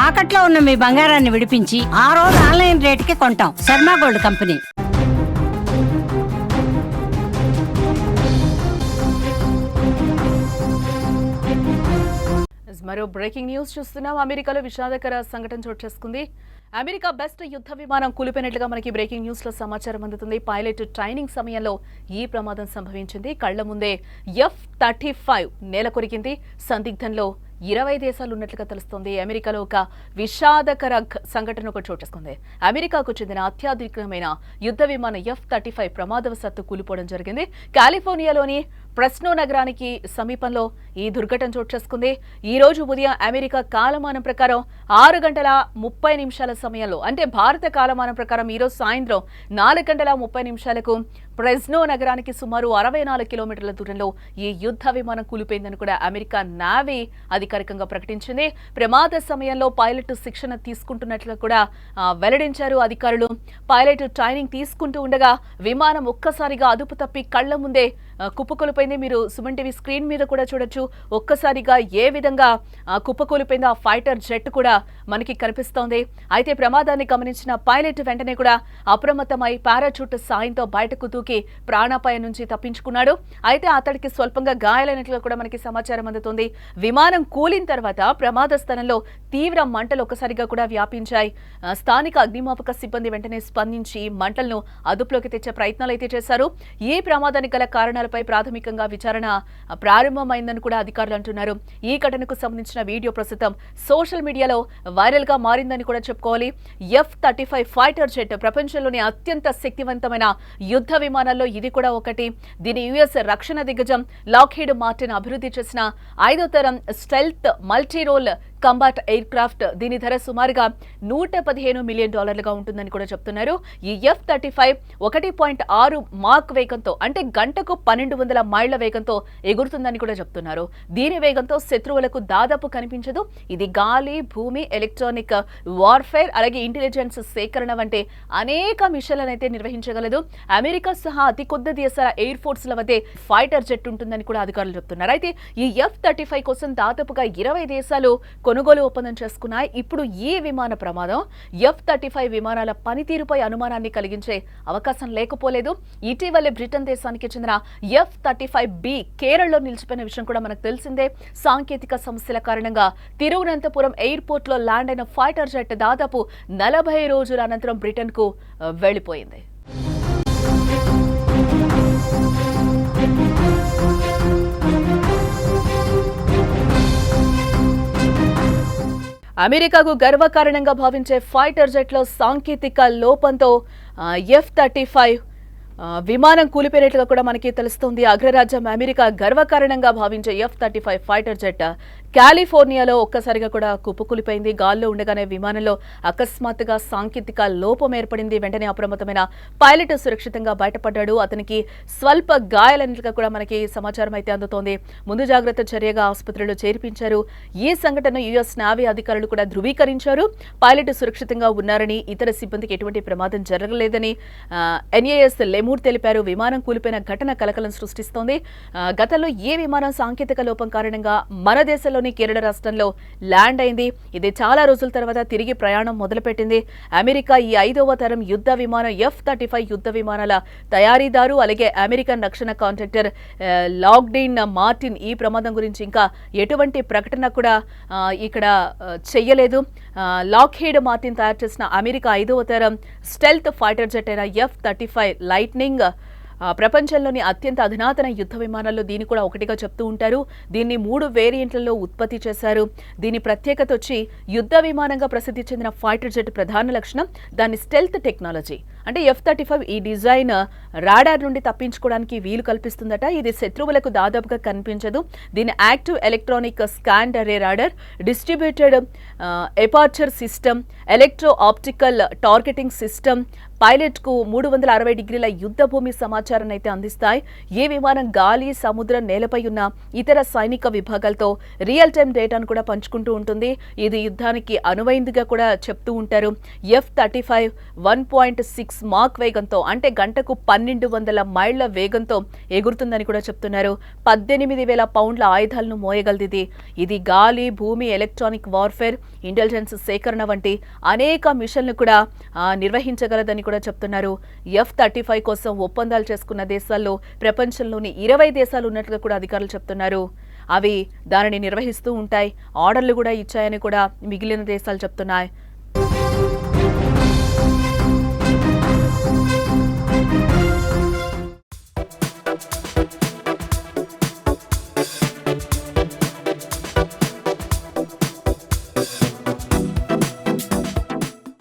తాకట్లో ఉన్న మీ బంగారాన్ని విడిపించి ఆ రోజు ఆన్లైన్ రేటుకి కొంటాం. Sharma gold company. మరో బ్రేకింగ్ న్యూస్ చూస్తున్నాం. అమెరికాలో విషాదకర సంఘటన చోటు చేసుకుంది. అమెరికా బెస్ట్ యుద్ధ విమానం కూలిపోయినట్లుగా మనకి బ్రేకింగ్ న్యూస్ లో సమాచారం అందుతుంది. పైలట్ ట్రైనింగ్ సమయంలో ఈ ప్రమాదం సంభవించింది. కళ్ల ముందే F-35 నేల కొరికింది. సందిగ్ధంలో 20 దేశాలు ఉన్నట్లుగా తెలుస్తోంది. అమెరికాలో ఒక విషాదకర సంఘటన ఒకటి చోటు చేసుకుంది. అమెరికాకు చెందిన అత్యాధునికమైన యుద్ధ విమానం F-35 ప్రమాదవశాత్తు కూలిపోవడం జరిగింది. కాలిఫోర్నియాలోని ఫ్రెస్నో నగరానికి సమీపంలో ఈ దుర్ఘటన చోటు చేసుకుంది. ఈ రోజు ఉదయం అమెరికా కాలమానం ప్రకారం 6:30 సమయంలో, అంటే భారత కాలమానం ప్రకారం ఈరోజు సాయంత్రం 4:30 ఫ్రెస్నో నగరానికి సుమారు 64 కిలోమీటర్ల దూరంలో ఈ యుద్ధ విమానం కూలిపోయిందని కూడా అమెరికా నావీ అధికారికంగా ప్రకటించింది. ప్రమాద సమయంలో పైలట్ శిక్షణ తీసుకుంటున్నట్లుగా కూడా వెల్లడించారు అధికారులు. పైలట్ ట్రైనింగ్ తీసుకుంటూ ఉండగా విమానం ఒక్కసారిగా అదుపు తప్పి కళ్ల ముందే కుప్పకూలిపోయింది. మీరు సుమన్ టీవీ స్క్రీన్ మీద కూడా చూడొచ్చు. ఒక్కసారిగా ఏ విధంగా కుప్పకూలిపోయిందో ఆ ఫైటర్ జెట్ కూడా మనకి కనిపిస్తోంది. అయితే ప్రమాదాన్ని గమనించిన పైలట్ వెంటనే కూడా అప్రమత్తమై పారాచూట్ సాయంతో బయటకు దూకి ప్రాణాపాయం నుంచి తప్పించుకున్నాడు. అయితే అతడికి స్వల్పంగా గాయాలైనట్లు కూడా మనకి సమాచారం అందుతుంది. విమానం కూలిన తర్వాత ప్రమాద స్థలంలో తీవ్ర మంటలు ఒక్కసారిగా కూడా వ్యాపించాయి. స్థానిక అగ్నిమాపక సిబ్బంది వెంటనే స్పందించి మంటలను అదుపులోకి తెచ్చే ప్రయత్నాలు అయితే చేశారు. ఈ ప్రమాదానికి గల కారణాలపై ప్రాథమికంగా విచారణ ప్రారంభమైందని కూడా అధికారులు అంటున్నారు. ఈ ఘటనకు సంబంధించిన వీడియో ప్రస్తుతం సోషల్ మీడియాలో వైరల్ గా మారిందని కూడా చెప్పుకోవాలి. F-35 ఫైటర్ జెట్ ప్రపంచంలోని అత్యంత శక్తివంతమైన యుద్ధ విమానాల్లో ఇది కూడా ఒకటి. దీని యుఎస్ రక్షణ దిగ్గజం లాక్హీడ్ మార్టిన్ అభివృద్ధి చేసిన 5వ తరం stealth multi role combat aircraft. దీని ధర సుమారుగా $115 మిలియన్ ఉంటుందని కూడా చెప్తున్నారు. ఈ F-35 1.6 మాక్ వేగంతో, అంటే గంటకు 1200 మైళ్ల వేగంతో ఎగురుతుందని కూడా చెప్తున్నారు. దీని వేగంతో శత్రువులకు దాదాపు కనిపించదు. ఇది గాలి, భూమి, ఎలక్ట్రానిక్ వార్ఫేర్, అలాగే ఇంటెలిజెన్స్ సేకరణ వంటి అనేక మిషన్లను అయితే నిర్వహించగలదు. అమెరికా సహా అతి కొద్ది దేశాల ఎయిర్ ఫోర్స్ల వద్దే ఫైటర్ జెట్ ఉంటుందని కూడా అధికారులు చెప్తున్నారు. అయితే ఈ F-35 కోసం దాదాపుగా 20 దేశాలు కొనుగోలు ఒప్పందం చేసుకున్నాయి. ఇప్పుడు ఈ విమాన ప్రమాదం F-35 విమానాల పనితీరుపై అనుమానాన్ని కలిగించే అవకాశం లేకపోలేదు. ఇటీవలే బ్రిటన్ దేశానికి చెందిన F-35B కేరళలో నిలిచిపోయిన విషయం కూడా మనకు తెలిసిందే. సాంకేతిక సమస్యల కారణంగా తిరువనంతపురం ఎయిర్పోర్ట్ లో ల్యాండ్ అయిన ఫైటర్ జెట్ దాదాపు 40 రోజుల అనంతరం బ్రిటన్ కు వెళ్లిపోయింది. అమెరికాకు గర్వకారణంగా భావించే ఫైటర్ జెట్లో సాంకేతిక లోపంతో F-35 విమానం కూలిపోయినట్లుగా కూడా మనకి తెలుస్తుంది. అగ్రరాజ్యం అమెరికా గర్వకారణంగా భావించే F-35 ఫైటర్ జెట్ కాలిఫోర్నియాలో ఒక్కసారిగా కూడా కుప్పకూలిపోయింది. గాల్లో ఉండగానే విమానంలో అకస్మాత్తుగా సాంకేతిక లోపం ఏర్పడింది. వెంటనే అప్రమత్తమైన పైలట్ సురక్షితంగా బయటపడ్డాడు. అతనికి స్వల్ప గాయాలైనట్లుగా కూడా మనకి సమాచారం అయితే అందుతోంది. ముందు జాగ్రత్త చర్యగా ఆసుపత్రిలో చేర్పించారు. ఈ సంఘటన యుఎస్ నావీ అధికారులు కూడా ధృవీకరించారు. పైలట్ సురక్షితంగా ఉన్నారని, ఇతర సిబ్బందికి ఎటువంటి ప్రమాదం జరగలేదని NAS లెమూర్ తెలిపారు. విమానం కూలిపోయిన ఘటన కలకలం సృష్టిస్తోంది. గతంలో ఈ విమానం సాంకేతిక లోపం కారణంగా మన దేశంలోని కేరళ రాష్ట్రంలో ల్యాండ్ అయింది. ఇది చాలా రోజుల తర్వాత తిరిగి ప్రయాణం మొదలుపెట్టింది. అమెరికా ఈ 5వ తరం యుద్ధ విమానం F-35 యుద్ధ విమానాల తయారీదారు, అలాగే అమెరికన్ రక్షణ కాంట్రాక్టర్ లాక్హీడ్ మార్టిన్ ఈ ప్రమాదం గురించి ఇంకా ఎటువంటి ప్రకటన కూడా ఇక్కడ చెయ్యలేదు. లాక్హీడ్ మార్టిన్ తయారు చేసిన అమెరికా 5వ తరం స్టెల్త్ ఫైటర్ జెట్ అయిన F-35 లైట్నింగ్ ప్రపంచంలోని అత్యంత అధునాతన యుద్ధ విమానాల్లో దీన్ని కూడా ఒకటిగా చెప్తూ ఉంటారు. దీన్ని 3 వేరియంట్లలో ఉత్పత్తి చేశారు. దీని ప్రత్యేకత వచ్చి యుద్ధ విమానంగా ప్రసిద్ధి చెందిన ఫైటర్ జెట్ ప్రధాన లక్షణం దాని స్టెల్త్ టెక్నాలజీ. అంటే F-35 ఈ డిజైన్ రాడార్ నుండి తప్పించుకోవడానికి వీలు కల్పిస్తుందట. ఇది శత్రువులకు దాదాపుగా కనిపించదు. దీని active electronic scan array radar, distributed aperture system, electro optical targeting system, pilot కు 360 డిగ్రీల యుద్ధ భూమి సమాచారాన్ని అయితే అందిస్తాయి. ఏ విమానం గాలి, సముద్రం, నేలపై ఉన్న ఇతర సైనిక విభాగాలతో రియల్ టైం డేటాను కూడా పంచుకుంటూ ఉంటుంది. ఇది యుద్ధానికి అనువైందిగా కూడా చెప్తూ ఉంటారు. F-35 1.6 మాక్ వేగంతో అంటే గంటకు 1200 మైళ్ల వేగంతో ఎగురుతుందని కూడా చెప్తున్నారు. 18,000 పౌండ్ల ఆయుధాలను మోయగలది. ఇది గాలి, భూమి, ఎలక్ట్రానిక్ వార్ఫేర్, ఇంటెలిజెన్స్ సేకరణ వంటి అనేక మిషన్లు కూడా నిర్వహించగలదని కూడా చెప్తున్నారు. F-35 కోసం ఒప్పందాలు చేసుకున్న దేశాల్లో ప్రపంచంలోని 20 దేశాలు ఉన్నట్లుగా కూడా అధికారులు చెప్తున్నారు. అవి దానిని నిర్వహిస్తూ ఉంటాయి. ఆర్డర్లు కూడా ఇచ్చాయని కూడా మిగిలిన దేశాలు చెప్తున్నాయి.